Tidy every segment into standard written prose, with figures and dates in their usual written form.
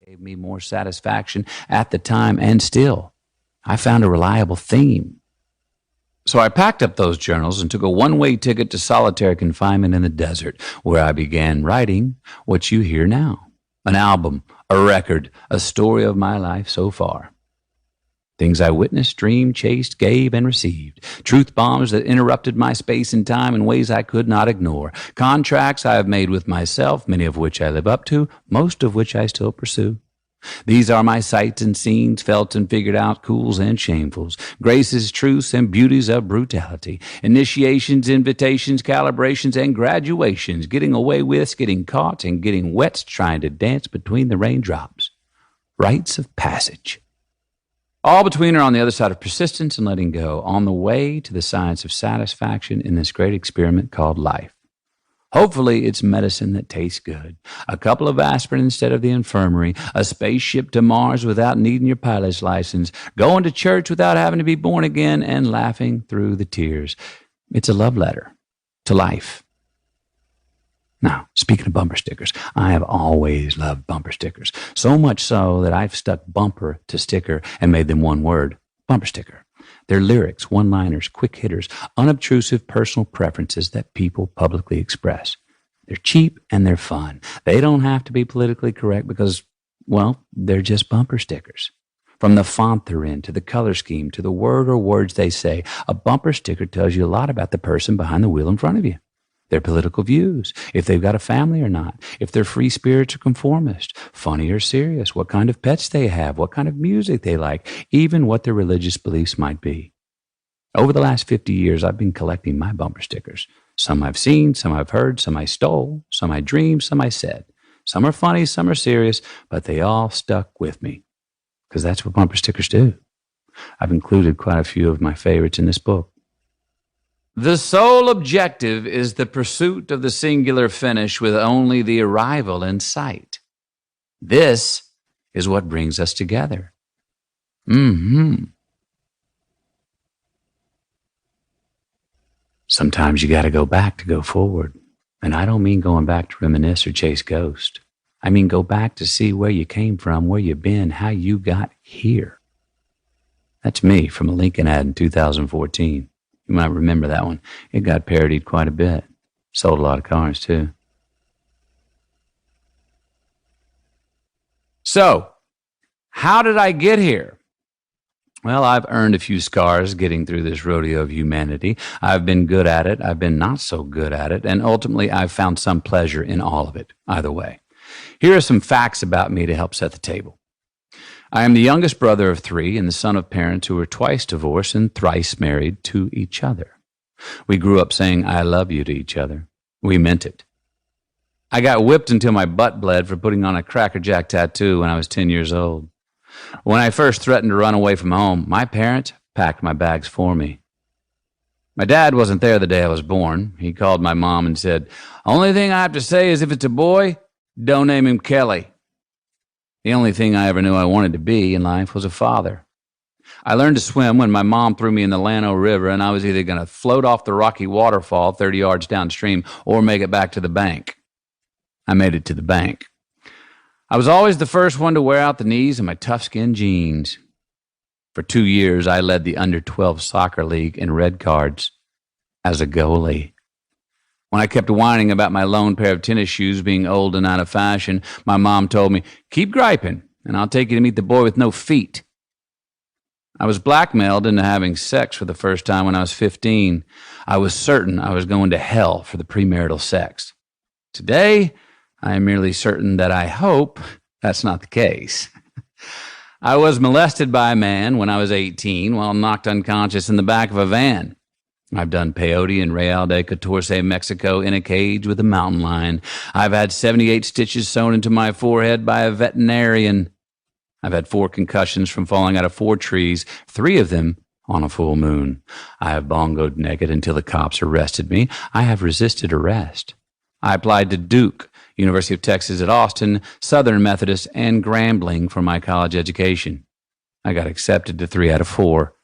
gave me more satisfaction at the time, and still, I found a reliable theme. So I packed up those journals and took a one-way ticket to solitary confinement in the desert, where I began writing what you hear now. An album, a record, a story of my life so far. Things I witnessed, dreamed, chased, gave, and received. Truth bombs that interrupted my space and time in ways I could not ignore. Contracts I have made with myself, many of which I live up to, most of which I still pursue. These are my sights and scenes, felt and figured out, cools and shamefuls, graces, truths, and beauties of brutality, initiations, invitations, calibrations, and graduations, getting away with, getting caught, and getting wet, trying to dance between the raindrops. Rites of passage. All between are on the other side of persistence and letting go, on the way to the science of satisfaction in this great experiment called life. Hopefully, it's medicine that tastes good. A couple of aspirin instead of the infirmary, a spaceship to Mars without needing your pilot's license, going to church without having to be born again, and laughing through the tears. It's a love letter to life. Now, speaking of bumper stickers, I have always loved bumper stickers, so much so that I've stuck bumper to sticker and made them one word, bumper sticker. They're lyrics, one-liners, quick hitters, unobtrusive personal preferences that people publicly express. They're cheap and they're fun. They don't have to be politically correct because, well, they're just bumper stickers. From the font they're in, to the color scheme, to the word or words they say, a bumper sticker tells you a lot about the person behind the wheel in front of you. Their political views, if they've got a family or not, if they're free spirits or conformist, funny or serious, what kind of pets they have, what kind of music they like, even what their religious beliefs might be. Over the last 50 years, I've been collecting my bumper stickers. Some I've seen, some I've heard, some I stole, some I dreamed, some I said. Some are funny, some are serious, but they all stuck with me, because that's what bumper stickers do. I've included quite a few of my favorites in this book. The sole objective is the pursuit of the singular finish with only the arrival in sight. This is what brings us together. Sometimes you got to go back to go forward. And I don't mean going back to reminisce or chase ghosts. I mean go back to see where you came from, where you've been, how you got here. That's me from a Lincoln ad in 2014. You might remember that one. It got parodied quite a bit. Sold a lot of cars, too. So, how did I get here? Well, I've earned a few scars getting through this rodeo of humanity. I've been good at it. I've been not so good at it. And ultimately, I've found some pleasure in all of it, either way. Here are some facts about me to help set the table. I am the youngest brother of 3 and the son of parents who were twice divorced and thrice married to each other. We grew up saying, I love you to each other. We meant it. I got whipped until my butt bled for putting on a Cracker Jack tattoo when I was 10 years old. When I first threatened to run away from home, my parents packed my bags for me. My dad wasn't there the day I was born. He called my mom and said, only thing I have to say is if it's a boy, don't name him Kelly. The only thing I ever knew I wanted to be in life was a father. I learned to swim when my mom threw me in the Llano River, and I was either going to float off the rocky waterfall 30 yards downstream or make it back to the bank. I made it to the bank. I was always the first one to wear out the knees in my tough-skin jeans. For 2 years, I led the under-12 soccer league in red cards as a goalie. When I kept whining about my lone pair of tennis shoes being old and out of fashion, my mom told me, keep griping, and I'll take you to meet the boy with no feet. I was blackmailed into having sex for the first time when I was 15. I was certain I was going to hell for the premarital sex. Today, I am merely certain that I hope that's not the case. I was molested by a man when I was 18 while knocked unconscious in the back of a van. I've done peyote in Real de Catorce, Mexico, in a cage with a mountain lion. I've had 78 stitches sewn into my forehead by a veterinarian. I've had 4 concussions from falling out of 4 trees, 3 of them on a full moon. I have bongoed naked until the cops arrested me. I have resisted arrest. I applied to Duke, University of Texas at Austin, Southern Methodist, and Grambling for my college education. I got accepted to 3 out of 4.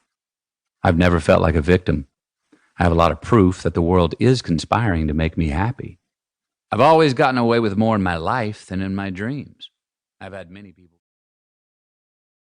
I've never felt like a victim. I have a lot of proof that the world is conspiring to make me happy. I've always gotten away with more in my life than in my dreams. I've had many people